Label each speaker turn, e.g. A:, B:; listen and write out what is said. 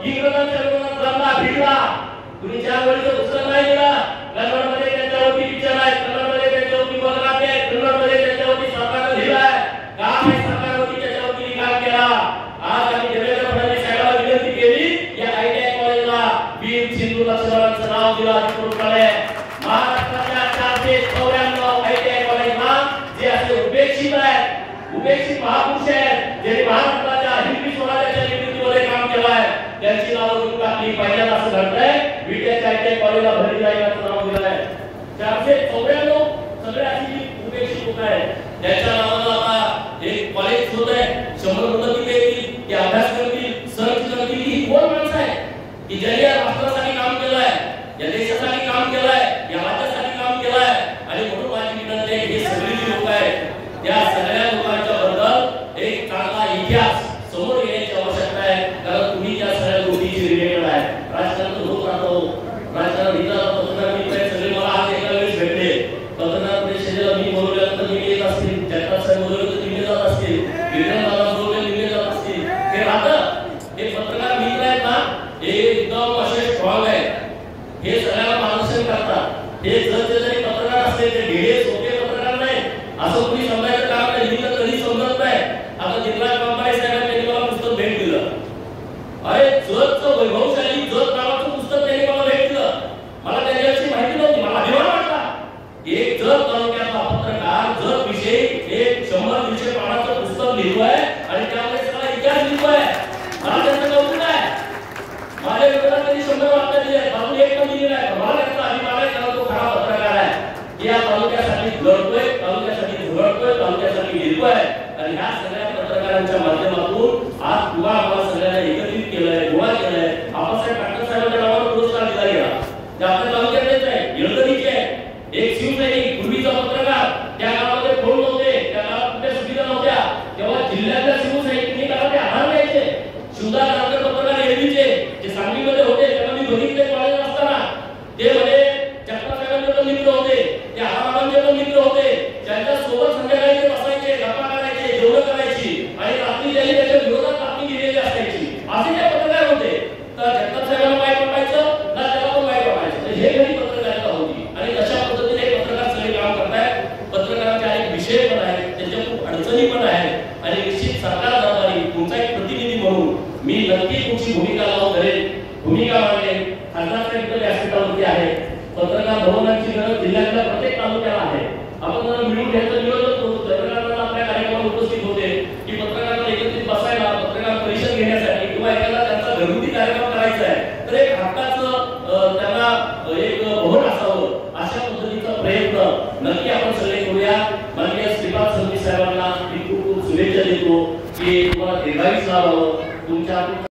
A: इंग्रजांच्या विरोधात लढला भिडला कुणी चार वेळेचं पुस्तक नाही दिला कन्नडमध्ये त्यांच्यावरती पिक्चर आहे कन्नडमध्ये त्यांच्यावरती बदनामी आहे कन्नडमध्ये त्यांच्यावरती सरकारने लिहिलाय काय सरकारवरती त्याच्यावरती लिखाण केला आज आम्ही देवेंद्र फडणवीस साहेबांना विनंती केली या आयटीआय कॉलेजला वीर सिंधू लक्ष्मणांचं नाव दिलं अधिकृतपणे महाराष्ट्राच्या 494 आयटीआय कॉलेजला जे असे उपेक्षित आहेत उपेक्षित महापुरुष आहेत ज्यांनी महाराष्ट्राच्या हिंदवी स्वराज्याच्या निर्मितीमध्ये काम केलं आहे त्यांची नावं घेऊन टाकली पहिल्यांदा असं घडतंय विट्याच्या आयटीआय कॉलेजला भरली जायचं नाव दिलं आहे 494 सगळे अशी उपेक्षित लोक आहेत त्यांच्या नावाला आता एक कॉलेज होत आहे 100 मुलं तिथे येतील ते अभ्यास करतील सर्च करतील ही कोण माणसं आहे की ज्यांनी या राष्ट्रासाठी काम केलं आहे या देशासाठी काम केलं आहे या राज्यासाठी काम केलं आहे आणि म्हणून माझी विनंती आहे हे सगळे जी लोक आहेत त्या सगळ्या लोकांच्या बद्दल एक चांगला इतिहास समोर येण्याची आवश्यकता आहे कारण तुम्ही त्या सगळ्या गोष्टीची रिलेटेड आहे राजकारण होत राहतो राजकारण इथं पत्रकार मित्र सगळे मला आज एका वेळेस भेटले पत्रकार परिषदेला मी बोलवल्यानंतर मी येत असतील जगताप साहेब बोलवले तर निघे जात असतील गिरिराज बोलवले निघे जात असतील हे राहतं हे पत्रकार मित्र आहेत ना हे एकदम असे स्ट्रॉंग आहेत हे सगळ्याला मार्गदर्शन करतात हे जरी पत्रकार असते ते ढेरे सोपे पत्रकार नाही असं कुणी समजायचं काम नाही मी तर कधी समजत नाही आता जिल्हा कंपनी साहेबांनी मला पुस्तक भेट दिलं अरे जगचं वैभवशाली जग नावाचं पुस्तक त्यांनी मला भेट दिलं मला त्याच्याविषयी माहिती नव्हती मला अभिमान वाटला एक जग तालुक्यातला पत्रकार जग विषयी एक 100-200 पानाचं पुस्तक लिहिलंय आणि त्यामध्ये सगळा इतिहास लिहिलंय मला त्याचं कौतुक आहे माझ्या विरोधात कधी 100 वाक्य दिले बाजू एक पण दिलेला आहे मला त्याचा अभिमान आहे कारण तो खरा पत्रकार आहे या तालुक्यासाठी लढतोय तालुक्यासाठी झुरळतोय तालुक्यासाठी लिहितोय आणि ह्या सगळ्या पत्रकारांच्या माध्यमातून आज तुला आम्हाला सगळ्यांना एकत्रित केलंय गोळा केलंय आबासाहेब पाटकर साहेबांच्या नावावर पुरस्कार दिला गेला ते आपल्या तालुक्यातलेच आहे येळदरीचे आहे एक शिवसैनिक पूर्वीचा पत्रकार त्या गावामध्ये फोन नव्हते त्या गावात कुठल्या सुविधा नव्हत्या तेव्हा जिल्ह्यातल्या शिवसैनिकांनी गावात आधार द्यायचे शिवदास जानकर पत्रकार येळदरीचे जे सांगलीमध्ये होते तेव्हा मी बघितले कॉलेज असताना ते म्हणे जगताप साहेबांचे पण मित्र होते ते आबाबांचे पण मित्र होते त्यांच्या सोबत संध्याकाळी ते बसायचे गप्पा करायचे जेवण करायची आणि रात्री त्यांनी त्याच्या विरोधात बातमी दिलेली असायची असे ते पत्रकार होते तर जगताप साहेबांना माहीत पडायचं ना त्याला पण माहीत पडायचं तर हे खरी पत्रकारिता होती आणि तशा पद्धतीने पत्रकार सगळे काम करतायत पत्रकारांचे अनेक विषय पण आहेत त्यांच्या खूप अडचणी पण आहेत आणि निश्चित सरकार दरबारी तुमचा एक प्रतिनिधी म्हणून मी नक्की तुमची भूमिका लावून करेन भूमिका मांडेन खासदार साहेब व्यासपीठावरती आहे पत्रकार भवनांची गरज जिल्ह्यातल्या प्रत्येक तालुक्याला आहे आपण जरा मिळून घ्यायचं नियोजन करू पत्रकारांना आपल्या कार्यक्रमात उपस्थित होते की पत्रकारांना एकत्रित बसायला पत्रकार परिषद घेण्यासाठी किंवा एखादा त्यांचा घरगुती कार्यक्रम करायचा आहे तर एक हक्काचं त्यांना एक भवन असावं अशा पद्धतीचा प्रयत्न नक्की आपण सगळे करूया माननीय श्रीपाद संधी साहेबांना मी खूप खूप शुभेच्छा देतो की तुम्हाला दीर्घायुष्य लाभावं तुमच्या